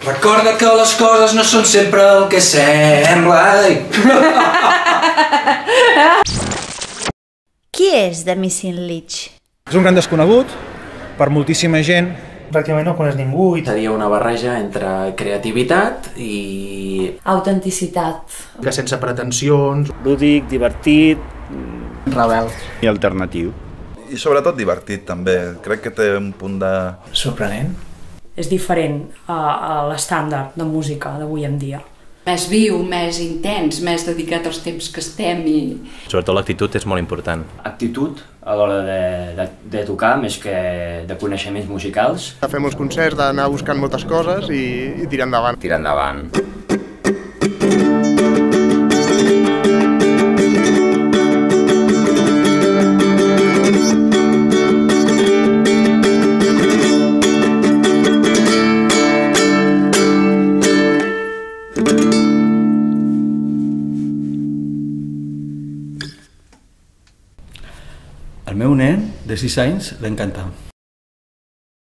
Recorda que les coses no són sempre el que sembla. Qui és The Missing Leech? És un gran desconegut per moltíssima gent. Pràcticament no coneix ningú. Seria una barreja entre creativitat i... autenticitat. Que sense pretensions. Lúdic, divertit, rebel. I alternatiu. I sobretot divertit també, crec que té un punt de... sorprenent. És diferent a l'estàndard de música d'avui en dia. Més viu, més intens, més dedicat als temps que estem i... Sobretot l'actitud és molt important. actitud a l'hora de tocar, més que de coneixements musicals. Fem uns concerts d'anar buscant moltes coses i tirar endavant. Tirar endavant. Al meu nen, de 6 anys, l'encanta.